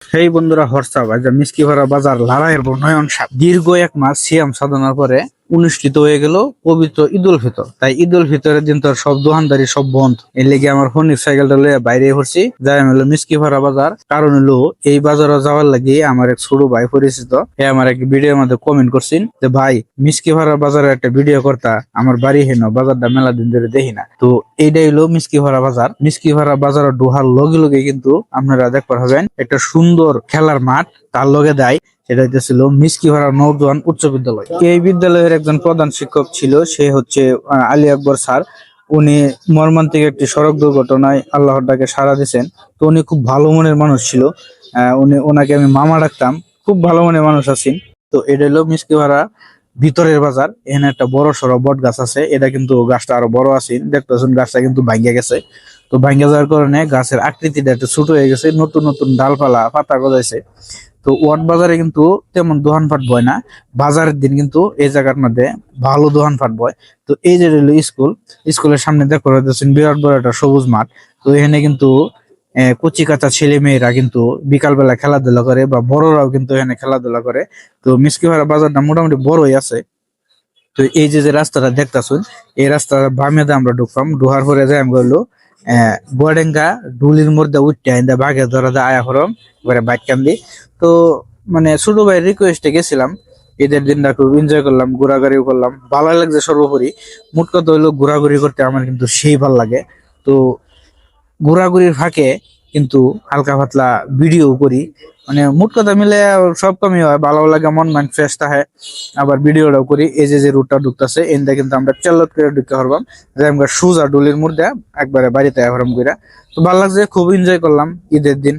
সেই বন্ধুরা হোয়াটসঅ্যাপ আজ মিষ্টি ভরা বাজার লড়াইয়ের নয়ন সাপ দীর্ঘ এক মাস সিয়াম সাধনার পরে অনুষ্ঠিত হয়ে গেল পবিত্র ঈদ উল ফিতর। তাই ঈদ উল ফিতরের দিন তো সব দোকানদারি সব বন্ধ। এর লেগে আমার ফোনের সাইকেলটা লইয়া বাইরে পড়ছি, যাই আমি হলো মিষ্টি ভরা বাজার। কারণ হলো এই বাজারে যাওয়ার লাগে আমার এক ছোট ভাই পরিচিত, এ আমার এক ভিডিওর মধ্যে কমেন্ট করছেন যে ভাই মিষ্টি ভরা বাজারে একটা ভিডিও করতা, আমার বাড়ি হেন বাজারটা মেলা দিন ধরে দেখি না। তো এইটাই হলো মিষ্টি ভরা বাজার। মিষ্টি ভরা বাজারে ডোহার লগে লগে কিন্তু আপনারা দেখতে পারবেন একটা সুন্দর খেলার মাঠ, তার লগে দেয় সেটা হইতেছিল মিষ্টি ভরা নওজোয়ান উচ্চ বিদ্যালয়। এই বিদ্যালয়ের একজন প্রধান শিক্ষক ছিল, সে হচ্ছে আলী আকবর স্যার। উনি মর্মান্তিক একটি সড়ক দুর্ঘটনায় আল্লাহর ডাকে সাড়া দিয়েছেন। তো উনি খুব ভালো মনের মানুষ ছিল। ওনাকে আমি মামা ডাকতাম, খুব ভালো মনের মানুষ আছেন। তো এটা হলো মিষ্টি ভরা ভিতরের বাজার। এখানে একটা বড় সড়ো বট গাছ আছে, এটা কিন্তু গাছটা আরো বড় আছে, দেখতেছেন গাছটা কিন্তু ভাঙ্গা গেছে। তো ভাঙ্গা যাওয়ার কারণে গাছের আকৃতিটা একটু ছোট হয়ে গেছে, নতুন নতুন ডালপালা পাতা গজাইছে। তো ওয়াট বাজারে কিন্তু তেমন দোকানপাট বয় না, বাজারের দিন কিন্তু এই জায়গার মধ্যে ভালো দোকানপাট বয়। তো এই যে রইল স্কুল, স্কুলের সামনে দেখো রয়েছেন বিরাট বড় একটা সবুজ মাঠ। তো এখানে কিন্তু কচি কাঁচা ছেলে মেয়েরা কিন্তু বিকালবেলা খেলাধুলা করে, বা বড়রাও কিন্তু এখানে খেলাধুলা করে। তো মিসকিভাড়া বাজারটা মোটামুটি বড়ই আছে। তো এই যে যে রাস্তাটা দেখতেছুন, এই রাস্তার বামে দিয়ে আমরা ঢুকলাম, ঢুকার পরে যাই আমি বললো বুয়াডেঙ্গা ডুলির মধ্যে উঠতে আইন্দা বাঘে ধরা যায় আয়া হরম এবারে বাইক কান্দি। তো মানে ছোট ভাইয়ের রিকোয়েস্টে গেছিলাম। ঈদের দিনটা খুব এনজয় করলাম, ঘোরাঘুরিও করলাম, ভালো লাগছে সর্বোপরি। মোট কথা হইলো ঘোরাঘুরি করতে আমার কিন্তু সেই ভালো লাগে। তো ঘোরাঘুরির ফাঁকে কিন্তু হালকা পাতলা ভিডিও করি, মানে মোট কথা মিলে সব কমই হয়, ভালো লাগে, মন মাইন্ড ফ্রেশ থাকে। আবার ভিডিওটাও করি। এই যে যে রুটটা ঢুকতেছে এনটা কিন্তু আমরা চাল্লত করে ঢুকতে পারবাম, যে আমরা সুজা ডুলির মধ্যে একবারে বাড়িতে হরম কইরা। তো ভালো লাগছে, খুব এনজয় করলাম ঈদের দিন।